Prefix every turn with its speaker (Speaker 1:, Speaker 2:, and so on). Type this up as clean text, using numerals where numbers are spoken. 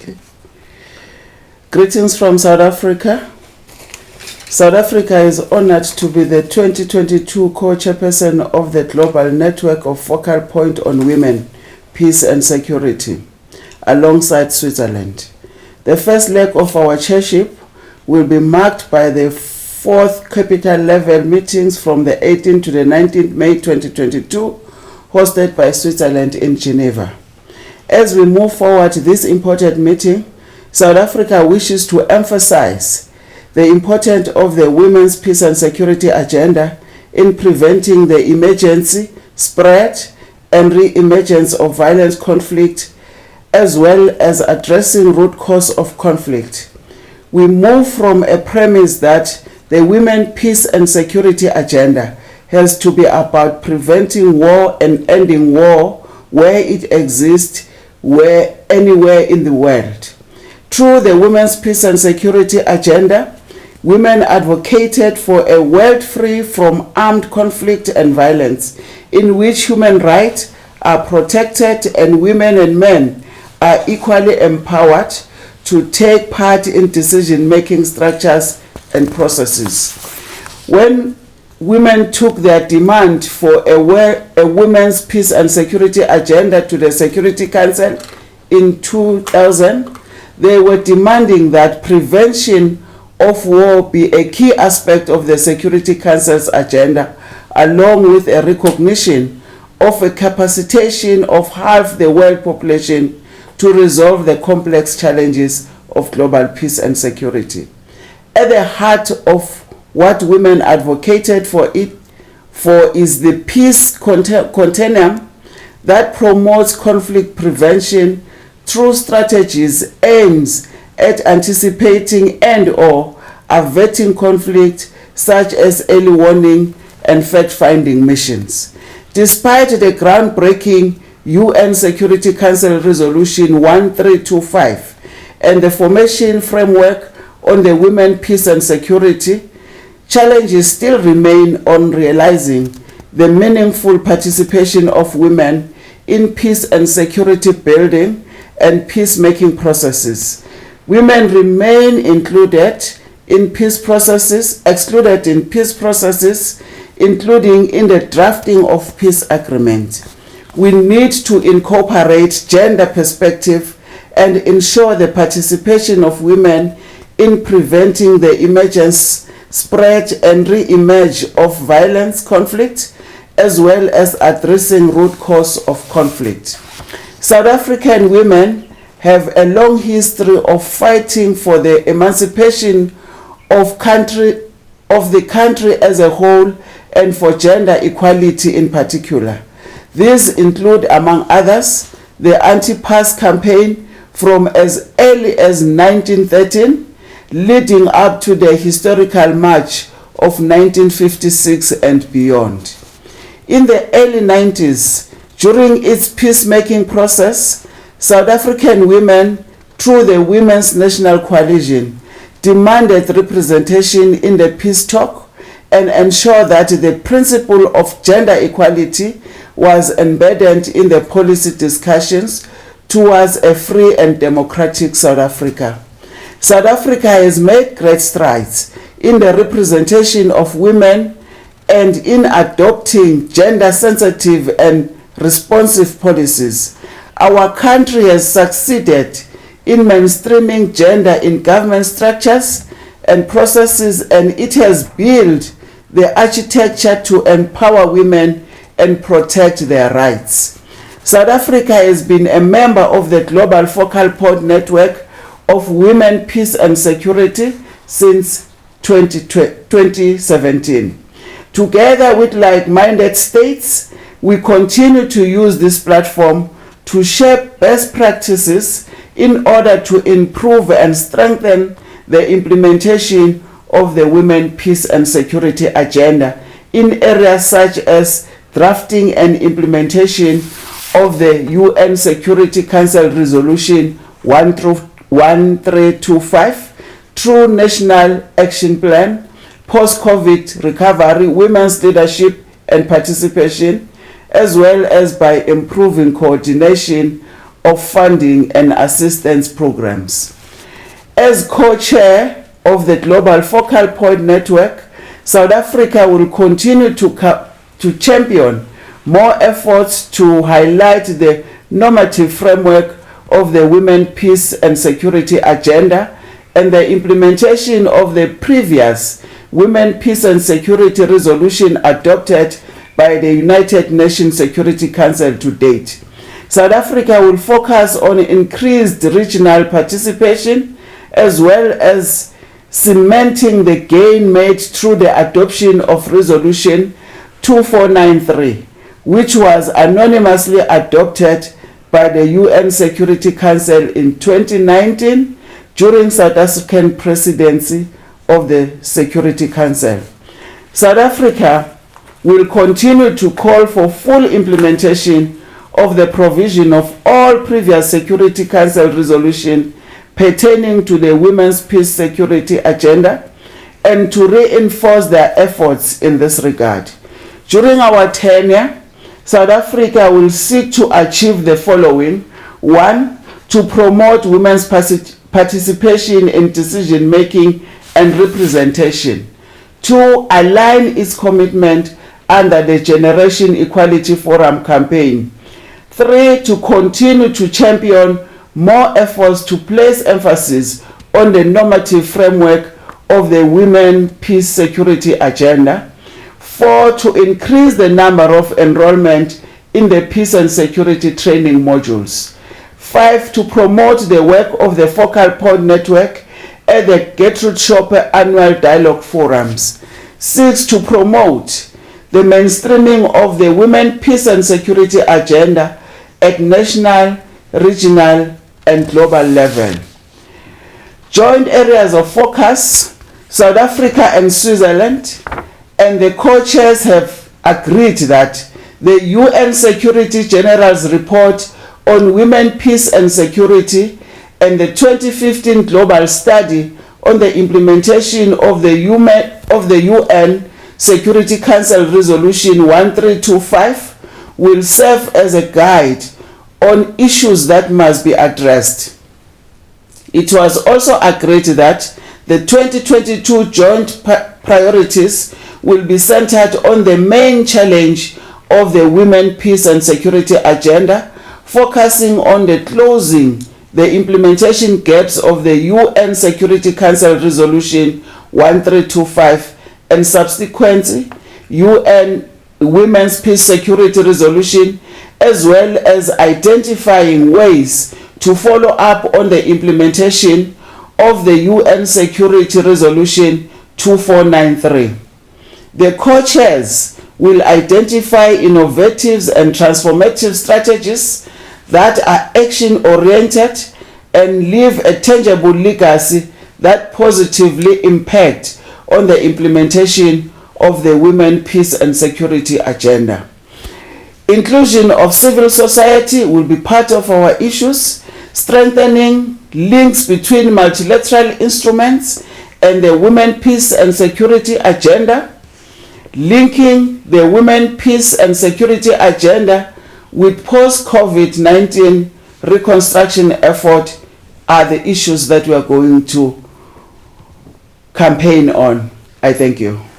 Speaker 1: Okay. Greetings from South Africa. South Africa is honored to be the 2022 co-chairperson of the Global Network of Focal Point on Women, Peace and Security, alongside Switzerland. The first leg of our chairship will be marked by the fourth capital level meetings from the 18th to the 19th May 2022, hosted by Switzerland in Geneva. As we move forward this important meeting, South Africa wishes to emphasize the importance of the Women's Peace and Security agenda in preventing the emergency, spread, and re-emergence of violent conflict, as well as addressing root cause of conflict. We move from a premise that the Women's Peace and Security agenda has to be about preventing war and ending war where it exists, anywhere in the world. Through the Women's Peace and Security agenda, women advocated for a world free from armed conflict and violence, in which human rights are protected and women and men are equally empowered to take part in decision-making structures and processes. When women took their demand for a Women's Peace and Security agenda to the Security Council in 2000, they were demanding that prevention of war be a key aspect of the Security Council's agenda, along with a recognition of a capacitation of half the world population to resolve the complex challenges of global peace and security. At the heart of what women advocated for is the peace continuum that promotes conflict prevention through strategies aimed at anticipating and/or averting conflict, such as early warning and fact-finding missions. Despite the groundbreaking UN Security Council Resolution 1325 and the formation framework on the Women, Peace and Security, challenges still remain on realizing the meaningful participation of women in peace and security building and peacemaking processes. Women remain excluded in peace processes, including in the drafting of peace agreements. We need to incorporate gender perspective and ensure the participation of women in preventing the emergence, spread, and re-emerge of violence, conflict, as well as addressing root cause of conflict. South African women have a long history of fighting for the emancipation of the country as a whole and for gender equality in particular. These include, among others, the anti-pass campaign from as early as 1913, leading up to the historical March of 1956 and beyond. In the early 90s, during its peacemaking process, South African women, through the Women's National Coalition, demanded representation in the peace talk and ensured that the principle of gender equality was embedded in the policy discussions towards a free and democratic South Africa. South Africa has made great strides in the representation of women and in adopting gender-sensitive and responsive policies. Our country has succeeded in mainstreaming gender in government structures and processes, and it has built the architecture to empower women and protect their rights. South Africa has been a member of the Global Focal Point Network of Women, Peace and Security since 2017. Together with like-minded states, we continue to use this platform to share best practices in order to improve and strengthen the implementation of the Women, Peace and Security agenda in areas such as drafting and implementation of the UN Security Council Resolution 1325, through National Action Plan, post-COVID recovery, women's leadership and participation, as well as by improving coordination of funding and assistance programs. As co-chair of the Global Focal Point Network, South Africa will continue to champion more efforts to highlight the normative framework of the Women, Peace and Security Agenda and the implementation of the previous Women, Peace and Security Resolution adopted by the United Nations Security Council to date. South Africa will focus on increased regional participation as well as cementing the gain made through the adoption of Resolution 2493, which was anonymously adopted by the UN Security Council in 2019 during South African presidency of the Security Council. South Africa will continue to call for full implementation of the provision of all previous Security Council resolutions pertaining to the Women's Peace Security Agenda and to reinforce their efforts in this regard. During our tenure, South Africa will seek to achieve the following. 1. To promote women's participation in decision-making and representation. 2. Align its commitment under the Generation Equality Forum campaign. 3. To continue to champion more efforts to place emphasis on the normative framework of the Women, Peace, Security Agenda. 4. To increase the number of enrollment in the Peace and Security training modules. 5. To promote the work of the Focal Point Network at the Gertrude Shopper Annual Dialogue Forums. 6. To promote the mainstreaming of the Women, Peace and Security Agenda at national, regional, and global level. Joint areas of focus: South Africa and Switzerland, and the co-chairs have agreed that the UN Security General's report on women, peace and security and the 2015 global study on the implementation of the UN Security Council Resolution 1325 will serve as a guide on issues that must be addressed. It was also agreed that the 2022 joint priorities will be centered on the main challenge of the Women, Peace and Security Agenda, focusing on the closing the implementation gaps of the UN Security Council Resolution 1325 and subsequent UN Women's Peace Security Resolution, as well as identifying ways to follow up on the implementation of the UN Security Resolution 2493. The co-chairs will identify innovative and transformative strategies that are action-oriented and leave a tangible legacy that positively impact on the implementation of the Women, Peace and Security Agenda. Inclusion of civil society will be part of our issues, strengthening links between multilateral instruments and the Women, Peace and Security Agenda, linking the Women, Peace and Security Agenda with post-COVID-19 reconstruction effort are the issues that we are going to campaign on. I thank you.